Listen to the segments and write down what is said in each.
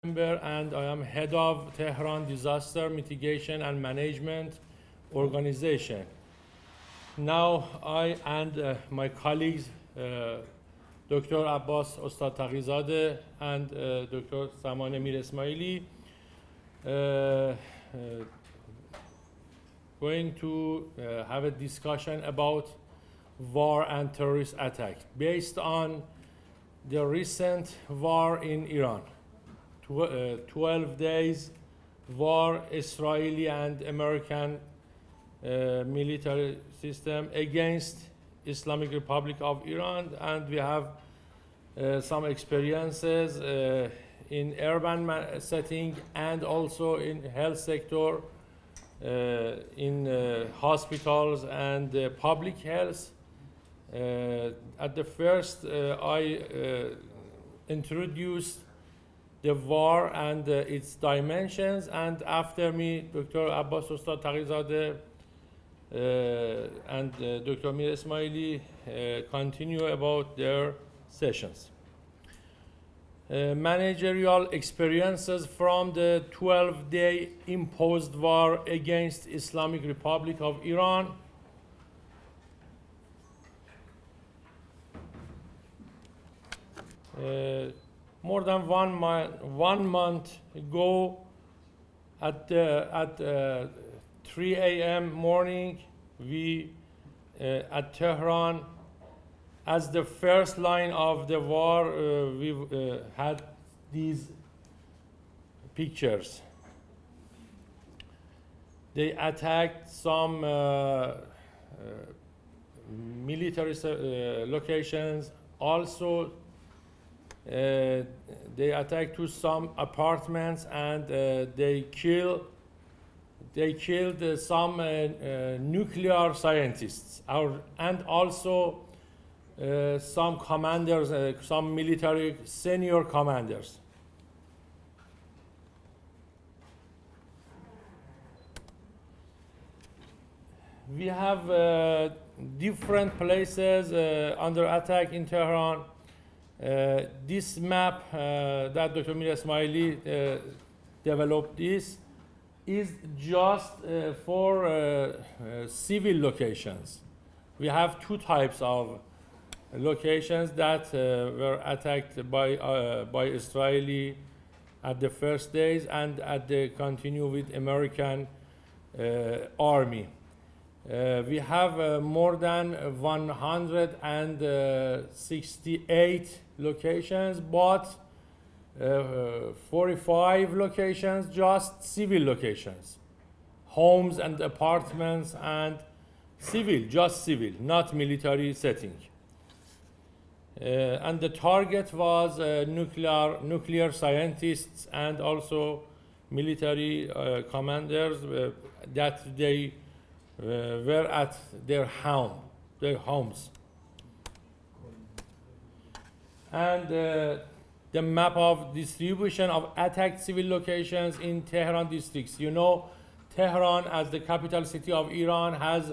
member and I am head of Tehran Disaster Mitigation and Management Organization. Now I and my colleagues, Dr. Abbas Ostad Taqizadeh and Dr. Saman Mir Ismaili, going to have a discussion about war and terrorist attack based on the recent war in Iran. 12 days war, Israeli and American military system against Islamic Republic of Iran, and we have some experiences in urban setting and also in health sector, in hospitals and public health. At the first, I introduced the war and its dimensions, and after me, Dr. Abbas Ostad Taqizadeh and Dr. Mir Ismaili continue about their sessions. Managerial experiences from the 12-day imposed war against Islamic Republic of Iran. More than 1 month ago, at 3 a.m. morning, we at Tehran, as the first line of the war, we had these pictures. They attacked some military locations. Also, they attacked to some apartments, and they killed some nuclear scientists, and also some commanders, some military senior commanders. We have different places under attack in Tehran. This map that Dr. Mir Ismaili developed is just for civil locations. We have two types of locations that were attacked by Israeli at the first days and at the continue with American army. We have more than 168 locations, but 45 locations just civil locations, homes and apartments and civil, just civil, not military setting. And the target was nuclear scientists and also military commanders that they were at their homes. And the map of distribution of attacked civil locations in Tehran districts. You know, Tehran, as the capital city of Iran, has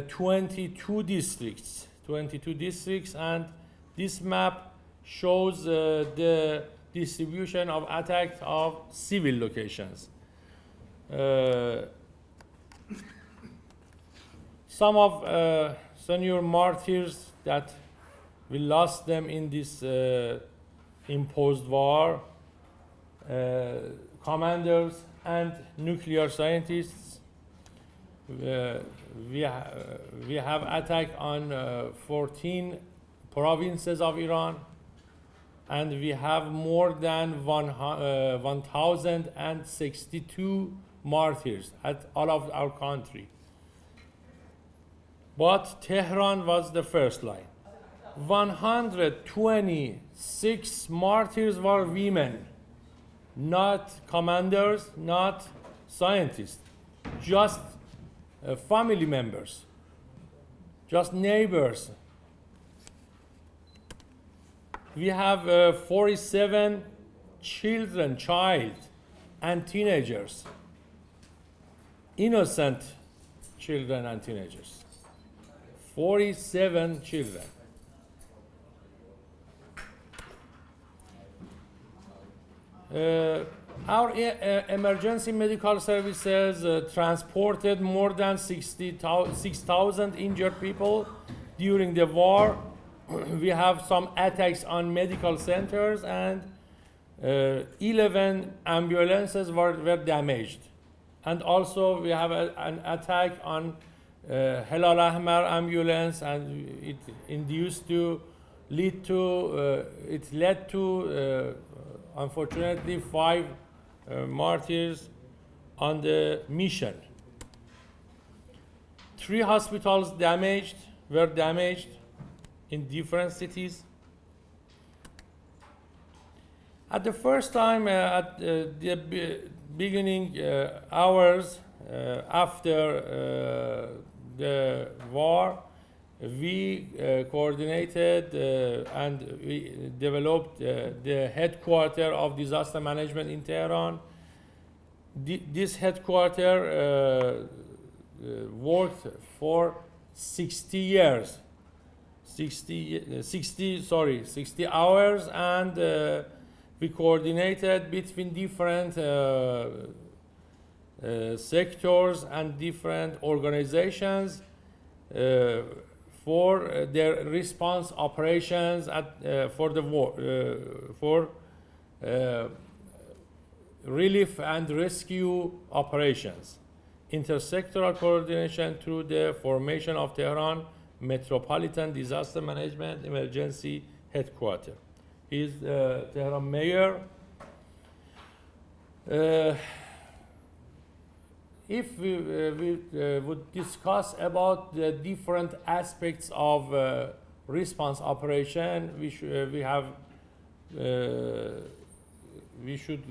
22 districts, and this map shows the distribution of attack of civil locations. Some of senior martyrs that we lost them in this imposed war, commanders and nuclear scientists. We have attack on 14 provinces of Iran, and we have more than 1,062 martyrs at all of our country. But Tehran was the first line. 126 martyrs were women, not commanders, not scientists, just family members, just neighbors. We have 47 children and teenagers, innocent children and teenagers. 47 children. Our emergency medical services transported more than 6,000 injured people during the war. We have some attacks on medical centers, and 11 ambulances were damaged. And also we have an attack on Hilal Ahmar ambulance, and it led to unfortunately 5 martyrs on the mission. 3 hospitals were damaged in different cities. At the first time, at the beginning hours after the war, we coordinated and we developed the headquarters of disaster management in Tehran. This headquarters worked for 60 hours, and we coordinated between different sectors and different organizations for their response operations for the war, for relief and rescue operations. Intersectoral coordination through the formation of Tehran Metropolitan Disaster Management Emergency Headquarters. He is Tehran mayor. If we would discuss about the different aspects of response operation, we should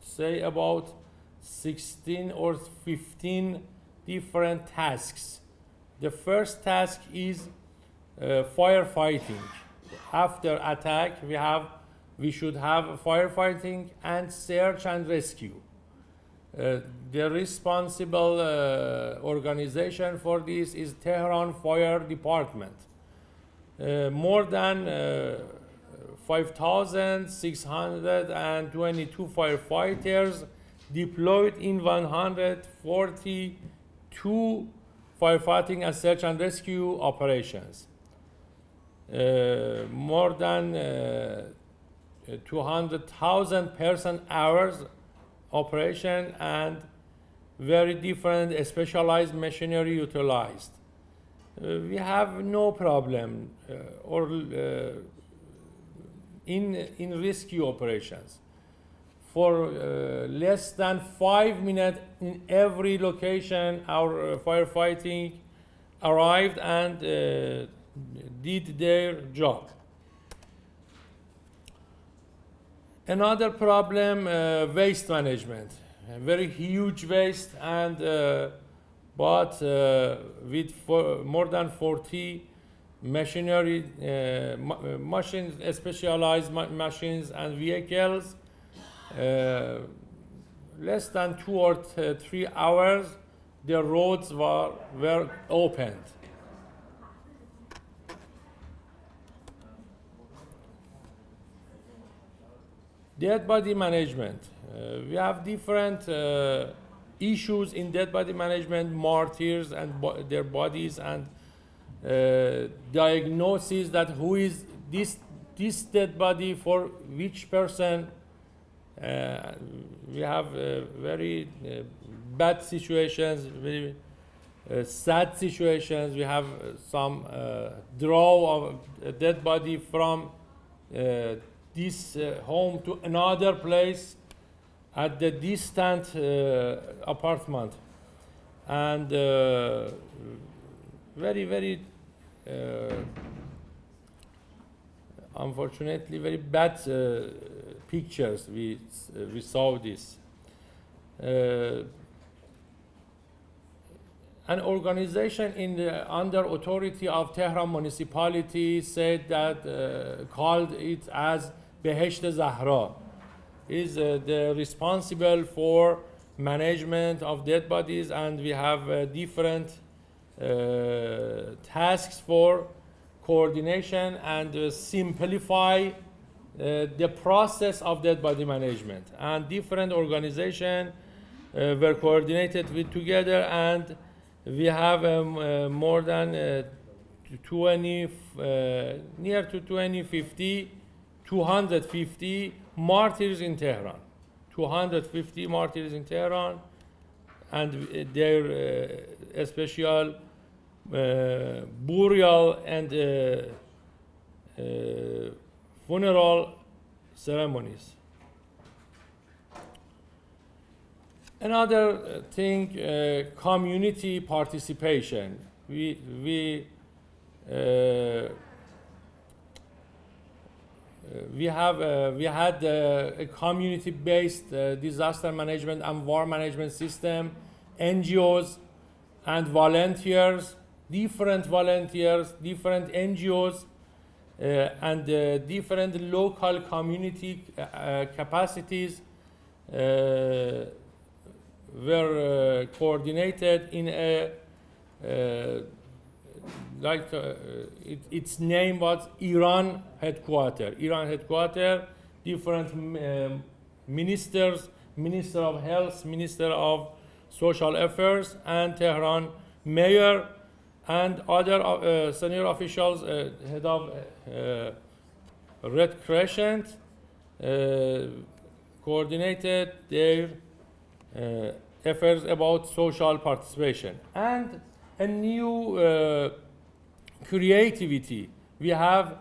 say about 16 or 15 different tasks. The first task is firefighting. After attack, we should have firefighting and search and rescue. The responsible organization for this is Tehran Fire Department. More than 5,622 firefighters deployed in 142 firefighting and search and rescue operations. More than 200,000 person hours operation, and very different specialized machinery utilized. We have no problem in rescue operations. For less than 5 minutes in every location, our firefighting arrived and did their job. Another problem, waste management. A very huge waste, and but with more than 40 machinery, machines, specialized machines and vehicles, less than 2 or 3 hours, the roads were opened. Dead body management. We have different issues in dead body management, martyrs and their bodies, and diagnosis that who is this dead body for which person. We have very bad situations, very sad situations. We have some draw of a dead body from this home to another place at the distant apartment, and very unfortunately very bad pictures we saw this. An organization under authority of Tehran municipality said that called it as Behesht Zahra, is the responsible for management of dead bodies, and we have different tasks for coordination and simplify the process of dead body management, and different organizations were coordinated together, and we have more than 20, near to 250 martyrs in Tehran. 250 martyrs in Tehran, and their special burial and funeral ceremonies. Another thing, community participation. We had a community-based disaster management and war management system, NGOs and volunteers, different NGOs, and different local community capacities were coordinated in a its name was Iran headquarters. Different ministers, Minister of Health, Minister of Social Affairs, and Tehran mayor, and other senior officials, head of Red Crescent, coordinated their efforts about social participation. And a new creativity. We have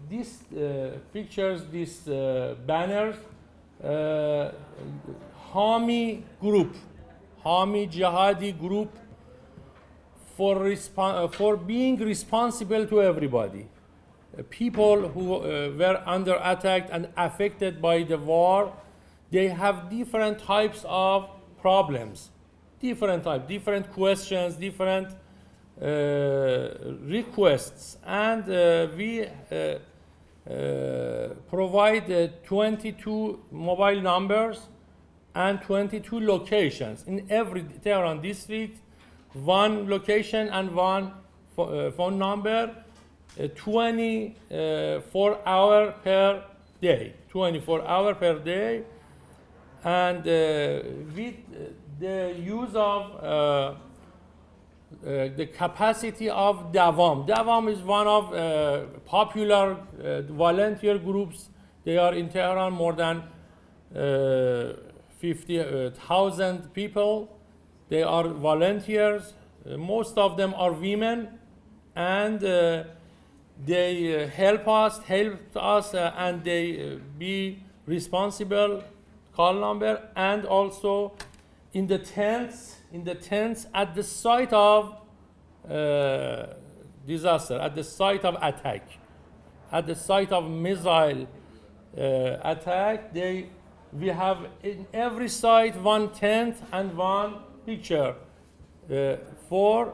these pictures, these banners, Hami group, Hami Jihadi group, for being responsible to everybody. People who were under attack and affected by the war, they have different types of problems, different questions, different requests, and we provide 22 mobile numbers and 22 locations in every Tehran district, one location and one phone number, 24 hours per day, 24 hours per day, and with the use of the capacity of Davam. Davam is one of popular volunteer groups. They are in Tehran, more than 50,000 people. They are volunteers. Most of them are women, and they helped us, and they be responsible. Call number, and also in the tents at the site of disaster, at the site of attack, at the site of missile attack. We have in every site one tent and one picture for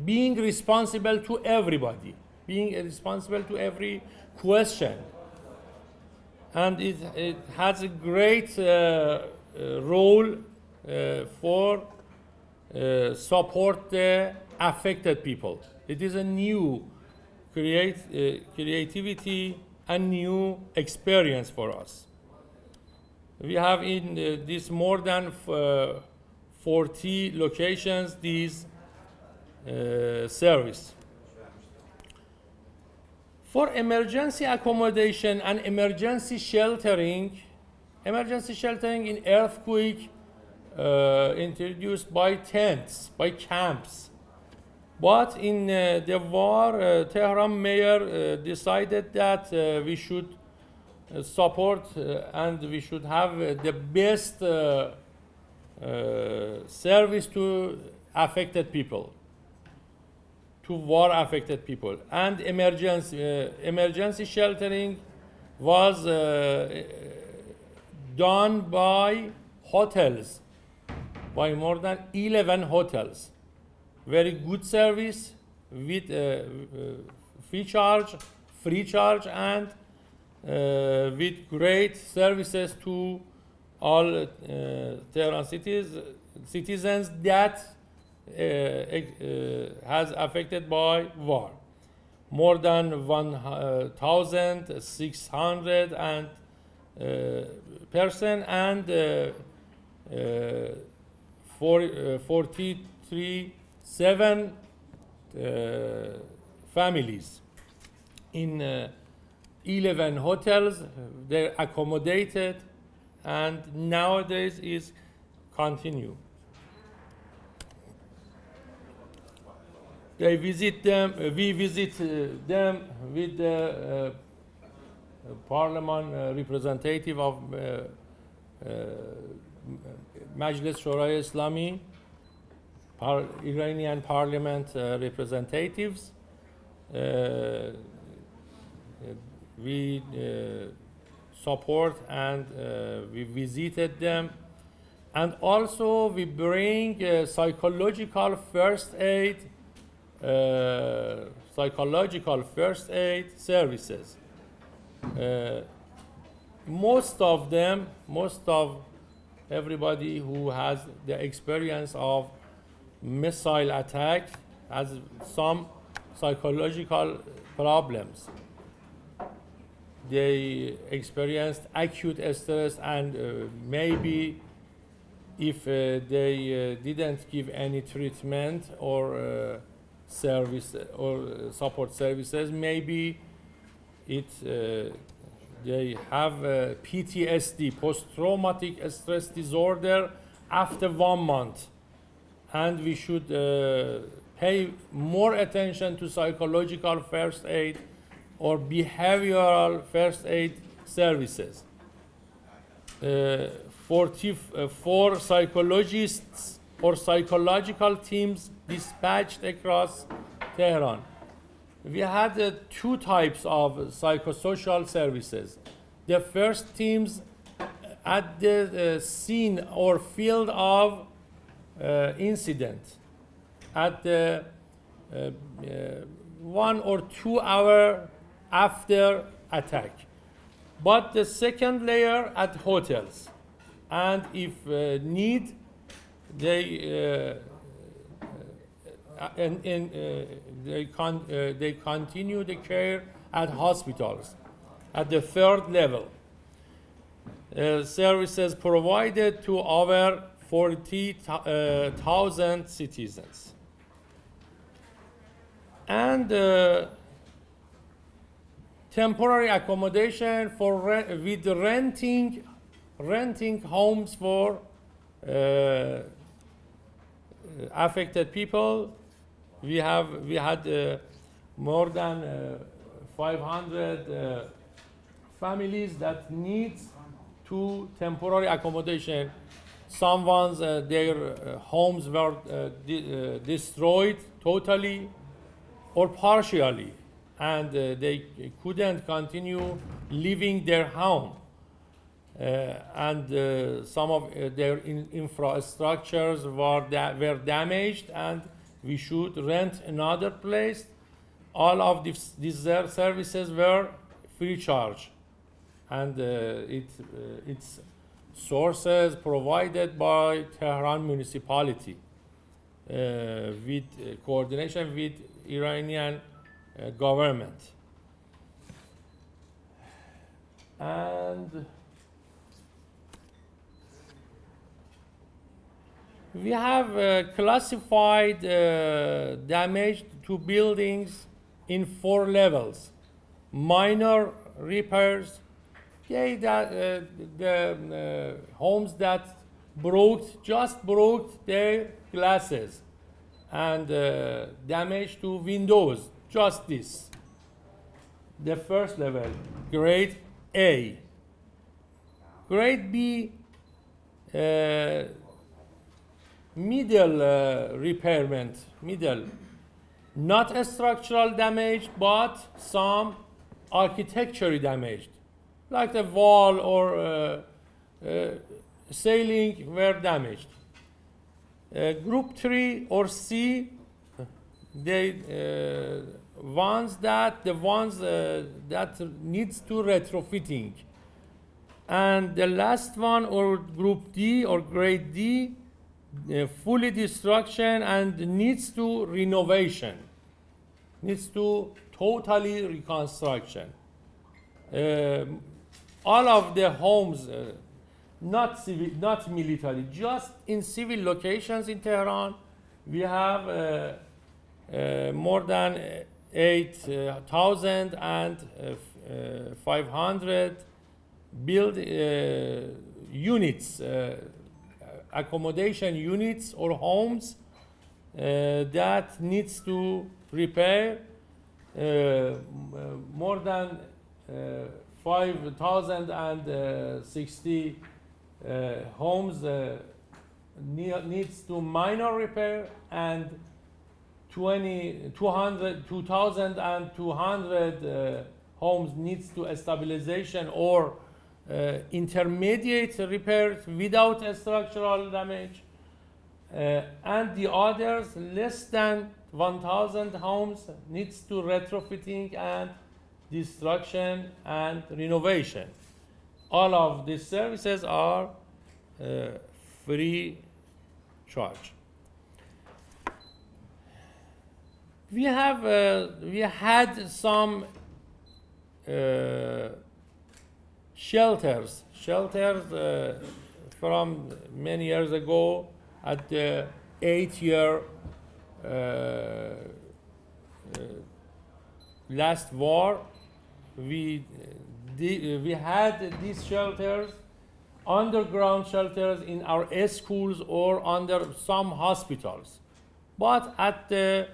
being responsible to everybody, being responsible to every question. And it has a great role for support the affected people. It is a new creativity and new experience for us. We have in this more than 40 locations these service. For emergency accommodation and emergency sheltering in earthquake introduced by tents, by camps. But in the war, Tehran mayor decided that we should support and we should have the best service to affected people, to war affected people. And emergency sheltering was done by hotels, by more than 11 hotels. Very good service with free charge, and with great services to all Tehran citizens that has affected by war. more than 1,600 and person and 43,700 families in 11 hotels. They're accommodated, and nowadays is continue. They visit them. We visit them with the parliament representative of Majlis Shorای Islami, Iranian parliament representatives. We support and we visited them, and also we bring psychological first aid services. Most of everybody who has the experience of missile attack has some psychological problems. They experienced acute stress, and maybe if they didn't give any treatment or service or support services, maybe they have PTSD, post-traumatic stress disorder, after 1 month, and we should pay more attention to psychological first aid or behavioral first aid services. 44 psychologists or psychological teams dispatched across Tehran. We had 2 types of psychosocial services. The first teams at the scene or field of incident, at the 1 or 2 hour after attack. But the second layer at hotels, and if need, they continue the care at hospitals. At the third level, services provided to over 40,000 citizens. And temporary accommodation for with renting homes for affected people. We had more than 500 families that need to temporary accommodation. Some ones their homes were destroyed totally or partially, and they couldn't continue living their home. And some of their infrastructures were damaged, and we should rent another place. All of these services were free charge, and its sources provided by Tehran municipality with coordination with Iranian government. And we have classified damage to buildings in 4 levels. Minor repairs, the homes that just broke their glasses, and damage to windows, just this. The first level, grade A. Grade B, middle not a structural damage, but some architecture damage, like the wall or ceiling were damaged. Group 3 or C, the ones that needs to retrofitting, and the last one, or group D or grade D, fully destruction and needs to renovation. needs to totally reconstruction. All of the homes, not civil, not military, just in civil locations in Tehran, we have more than 8,500 built units, accommodation units or homes that needs to repair. More than 5,060 homes needs to minor repair, and 2,200 homes needs to stabilization or intermediate repairs without structural damage, and the others less than 1,000 homes needs to retrofitting and destruction and renovation. All of these services are free charge. We had some shelters from many years ago at the 8-year last war. We had these shelters, underground shelters in our schools or under some hospitals, but at the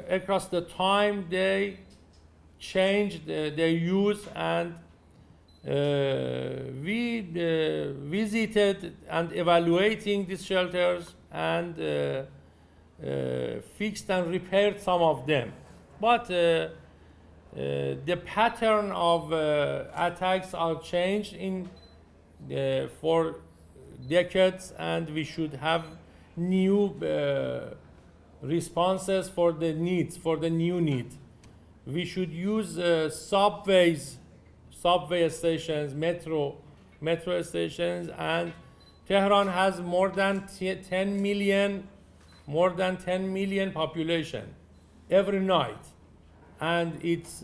across the time they changed their use, and we visited and evaluating these shelters and fixed and repaired some of them, but the pattern of attacks are changed in for decades, and we should have new responses for the needs, for the new need. We should use subway stations, metro stations, and Tehran has more than 10 million population every night, and it's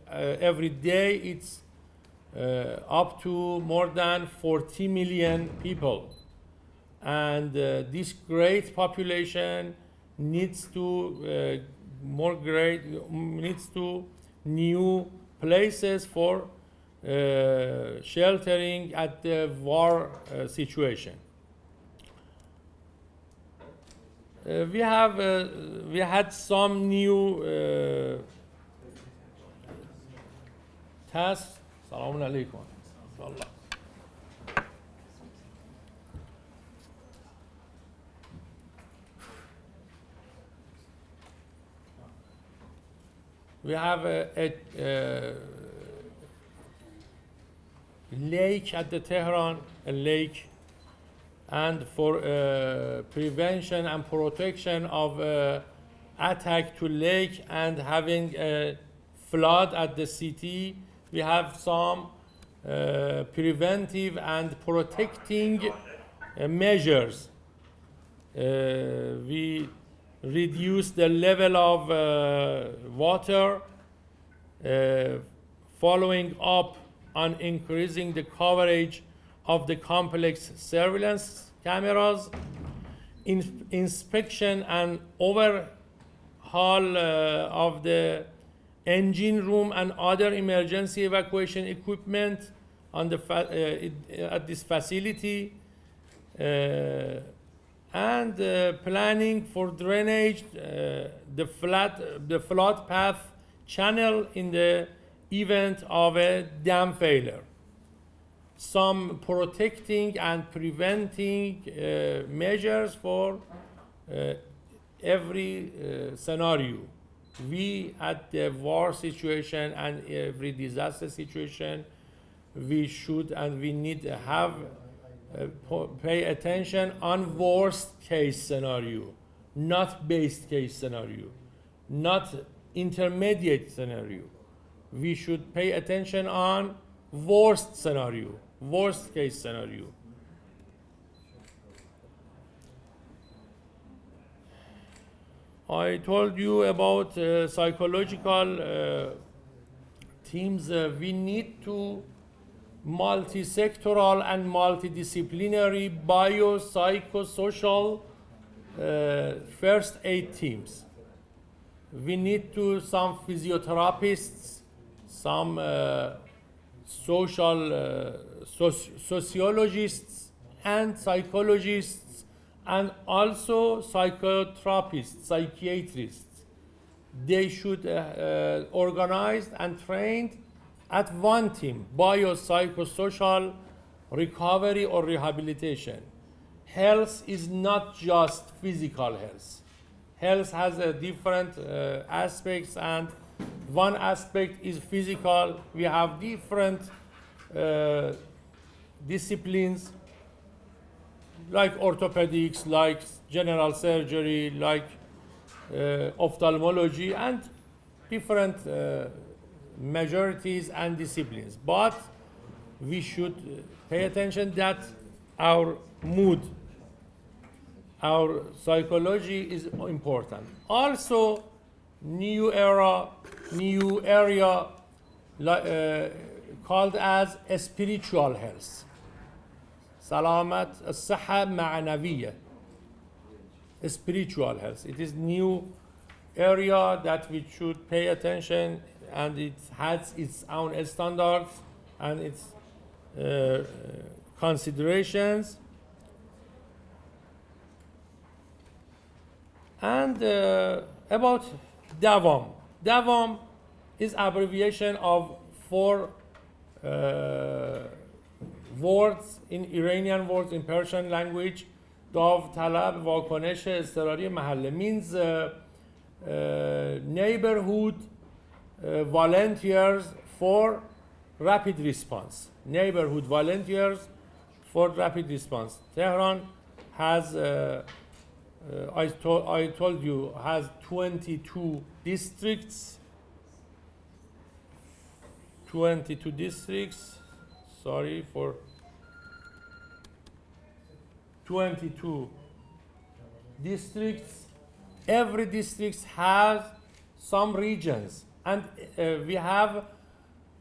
every day it's up to more than 40 million people, and this great population needs to new places for sheltering at the war situation. We had some new tasks. Assalamu alaikum. We have a lake at the Tehran, a lake, and for prevention and protection of attack to lake and having a flood at the city, we have some preventive and protecting measures. We reduce the level of water, following up on increasing the coverage of the complex surveillance cameras, inspection and overhaul of the engine room and other emergency evacuation equipment on the at this facility, and planning for drainage, the flood path channel in the event of a dam failure. Some protecting and preventing measures for every scenario. We at the war situation and every disaster situation, we should and we need to have pay attention on worst case scenario, not best case scenario, not intermediate scenario. We should pay attention on worst scenario, worst case scenario. I told you about psychological teams. We need to multi-sectoral and multidisciplinary biopsychosocial first aid teams. We need to some physiotherapists, some sociologists and psychologists, and also psychotherapists, psychiatrists. They should organized and trained at one team, biopsychosocial recovery or rehabilitation. Health is not just physical health. Health has different aspects, and one aspect is physical. We have different disciplines like orthopedics, like general surgery, like ophthalmology, and different majorities and disciplines. But we should pay attention that our mood, our psychology is important. Also, new area called as spiritual health. سلامت الصحة معنوية. Spiritual health. It is new area that we should pay attention, and it has its own standards and its considerations. And about DAVAM. DAVAM is abbreviation of 4 words in Iranian words in Persian language. داوطلب واکنش اضطراری محله means neighborhood volunteers for rapid response. Neighborhood volunteers for rapid response. Tehran has I told you has 22 districts. 22 districts. Sorry for 22 districts. Every district has some regions, and we have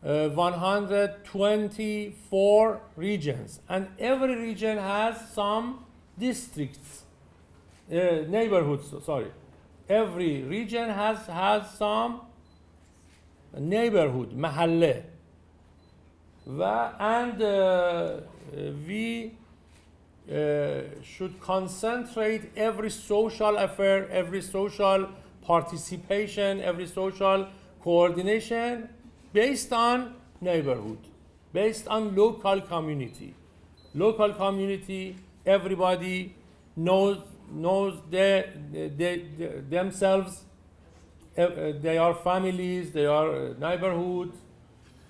124 regions, and every region has some districts, neighborhoods. Sorry, every region has some neighborhood, mahalle, and we should concentrate every social affair, every social participation, every social coordination based on neighborhood, based on local community. Local community, everybody knows themselves. They are families, they are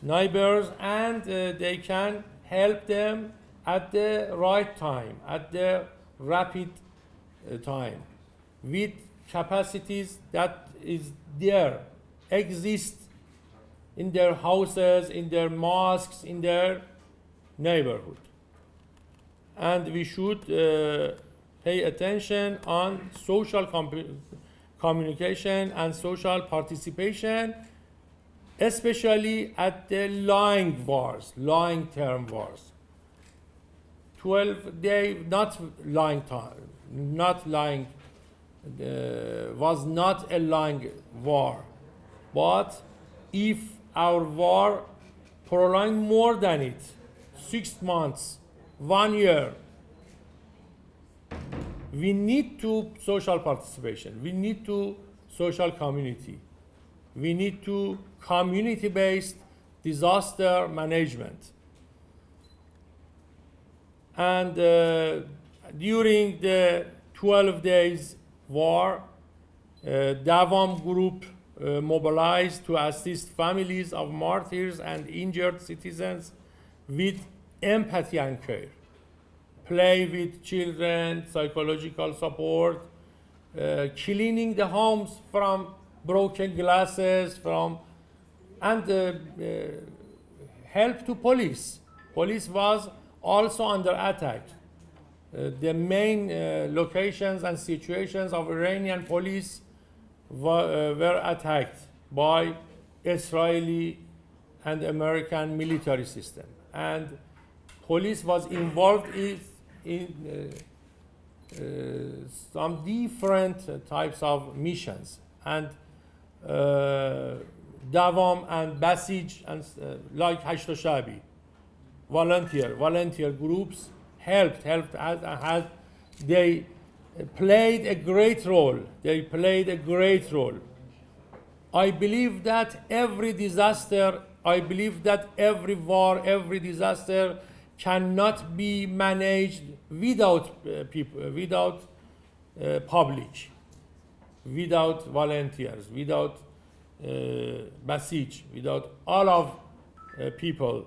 neighbors, and they can help them at the right time, at the rapid time, with capacities that is there, exist in their houses, in their mosques, in their neighborhood. And we should pay attention on social communication and social participation, especially at the lying wars, lying term wars. 12-day, not lying time, was not a lying war. But if our war prolonged more than it, 6 months, 1 year, we need to social participation, we need to social community, we need to community-based disaster management. And during the 12 days war, Davam group mobilized to assist families of martyrs and injured citizens with empathy and care. Play with children, psychological support, cleaning the homes from broken glasses, and help to police. Police was also under attack. The main locations and situations of Iranian police were attacked by Israeli and American military system, and police was involved in some different types of missions, and Davam and Basij and like Hashto Shabi, volunteer groups helped they played a great role. I believe that every disaster, every war, every disaster cannot be managed without people, without public, without volunteers, without Basij, without all of people.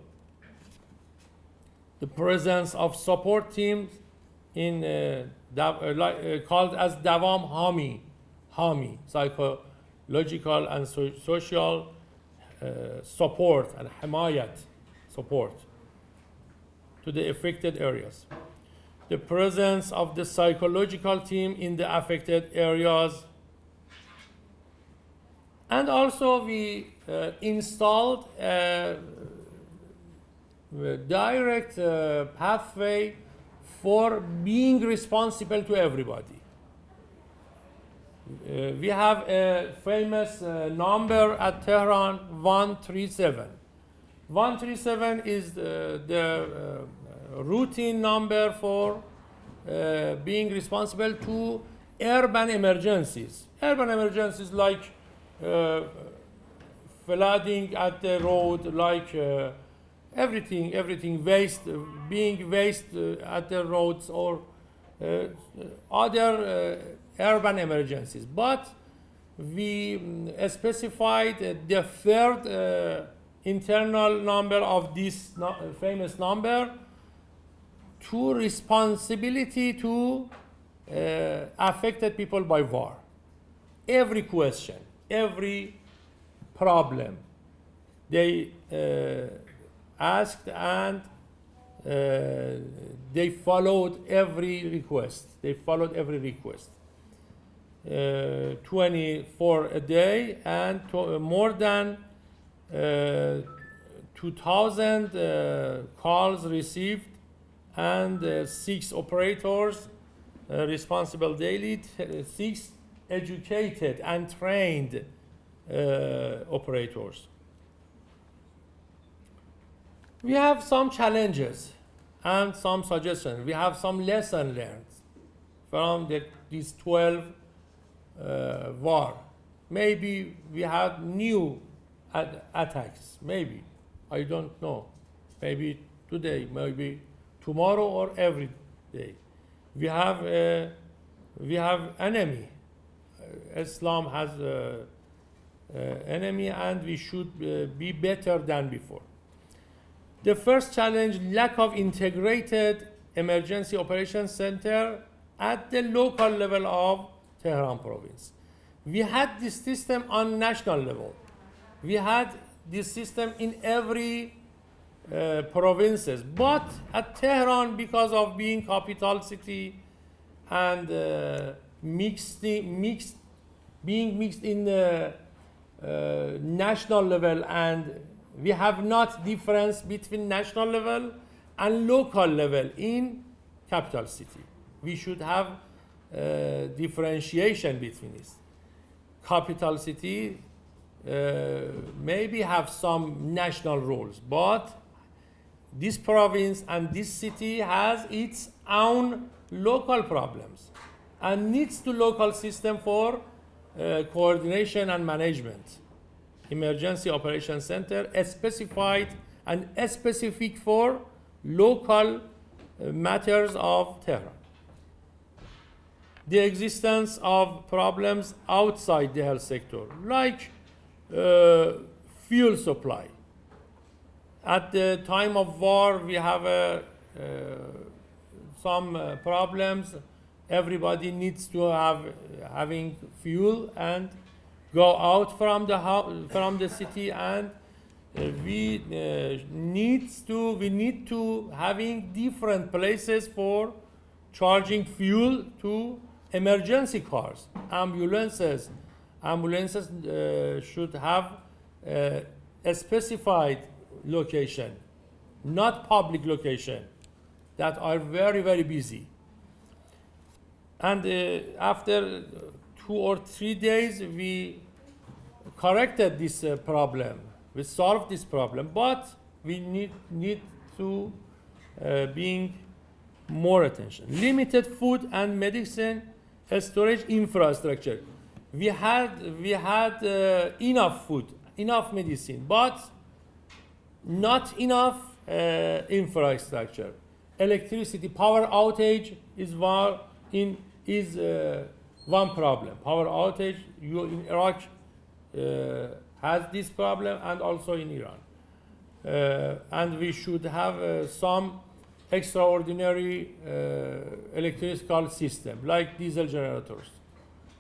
The presence of support teams in called as Davam Hami, psychological and social support and Hamayat support to the affected areas. The presence of the psychological team in the affected areas. And also we installed a direct pathway for being responsible to everybody. We have a famous number at Tehran, 137. 137 is the routine number for being responsible to urban emergencies. Urban emergencies like flooding at the road, like everything waste, being waste at the roads, or other urban emergencies. But we specified the third internal number of this famous number to responsibility to affected people by war. Every question, every problem, they asked, and they followed every request. 24 a day, and more than 2,000 calls received, and 6 operators responsible daily, 6 educated and trained operators. We have some challenges and some suggestions. We have some lessons learned from these 12 war. Maybe we had new attacks. Maybe, I don't know. Maybe today, maybe tomorrow, or every day. We have enemy. Islam has enemy, and we should be better than before. The first challenge, lack of integrated emergency operations center at the local level of Tehran province. We had this system on national level. We had this system in every provinces, but at Tehran, because of being capital city and being mixed in the national level, and we have not difference between national level and local level in capital city. We should have differentiation between this. Capital city maybe have some national rules, but this province and this city has its own local problems and needs to local system for coordination and management. Emergency Operations Center specified and specific for local matters of Tehran. The existence of problems outside the health sector, like fuel supply. At the time of war, we have some problems. Everybody needs to having fuel and go out from the city, and we need to having different places for charging fuel to emergency cars, ambulances, ambulances should have a specified location, not public location, that are very, very busy. And after 2 or 3 days, we corrected this problem. We solved this problem, but we need to being more attention. Limited food and medicine storage infrastructure. We had enough food, enough medicine, but not enough infrastructure. Electricity, power outage is one problem. Power outage in Iraq has this problem, and also in Iran. And we should have some extraordinary electrical system, like diesel generators.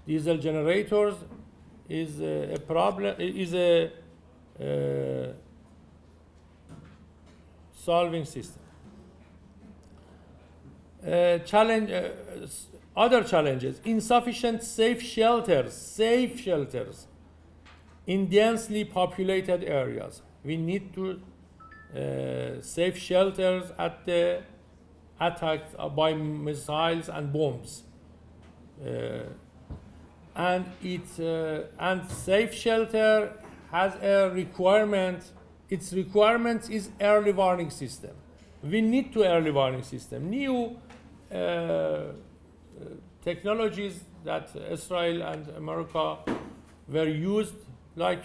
Diesel generators is a problem, is a solving system. Other challenges: insufficient safe shelters in densely populated areas. We need to safe shelters at the attack by missiles and bombs. And safe shelter has a requirement. Its requirement is early warning system. We need to early warning system. New technologies that Israel and America were used, like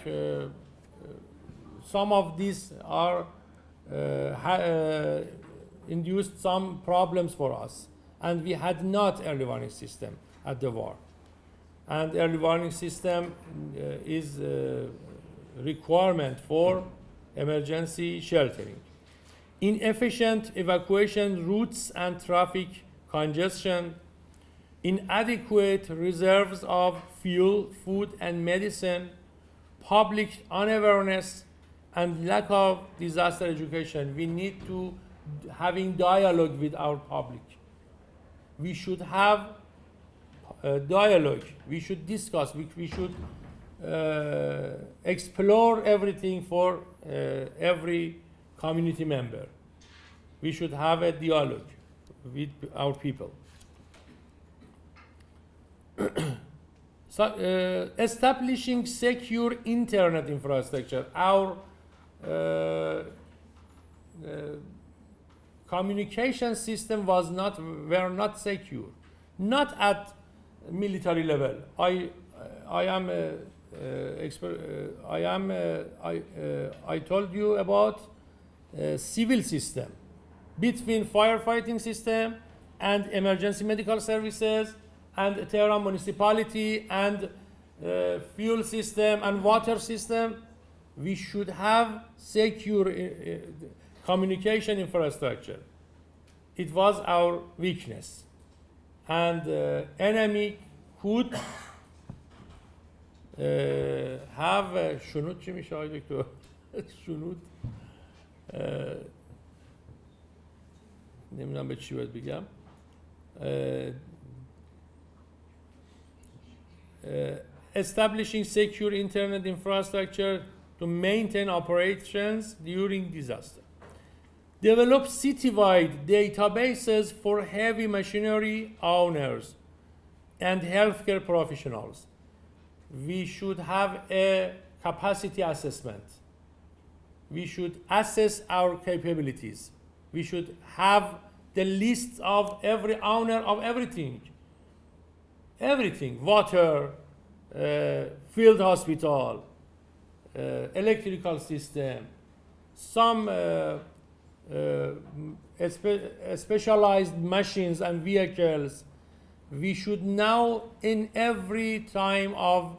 some of these are induced some problems for us, and we had not early warning system at the war. And early warning system is a requirement for emergency sheltering. Inefficient evacuation routes and traffic congestion, inadequate reserves of fuel, food, and medicine, public unawareness, and lack of disaster education. We need to having dialogue with our public. We should have dialogue. We should discuss. We should explore everything for every community member. We should have a dialogue with our people. So, establishing secure internet infrastructure. Our communication system were not secure, not at military level. I told you about civil system, between firefighting system and emergency medical services and Tehran municipality and fuel system and water system. We should have secure communication infrastructure. It was our weakness, and enemy could have شنود چی میشه آقای دکتر؟ شنود نمیدونم به چی باید بگم. Establishing secure internet infrastructure to maintain operations during disaster. Develop citywide databases for heavy machinery owners and healthcare professionals. We should have a capacity assessment. We should assess our capabilities. We should have the list of every owner of everything. Everything, water, field hospital, electrical system, some specialized machines and vehicles. We should now, in every time of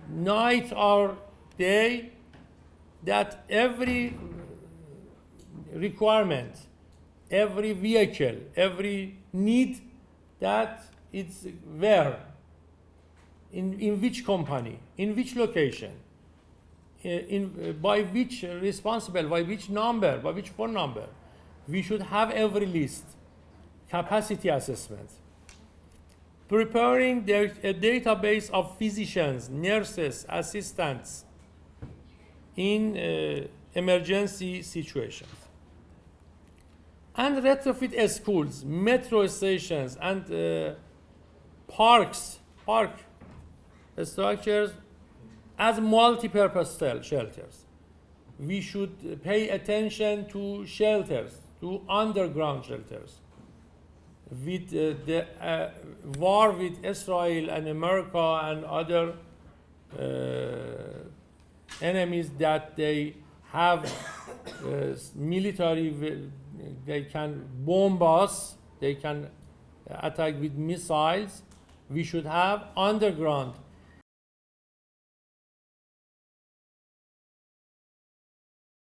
night or day, that every requirement, every vehicle, every need, that it's where, in which company, in which location, by which responsible, by which number, by which phone number. We should have every list. Capacity assessment. preparing a database of physicians, nurses, assistants in emergency situations. And retrofit schools, metro stations, and park structures as multi-purpose shelters. We should pay attention to shelters, to underground shelters. With the war with Israel and America and other enemies that they have military, they can bomb us, they can attack with missiles. We should have underground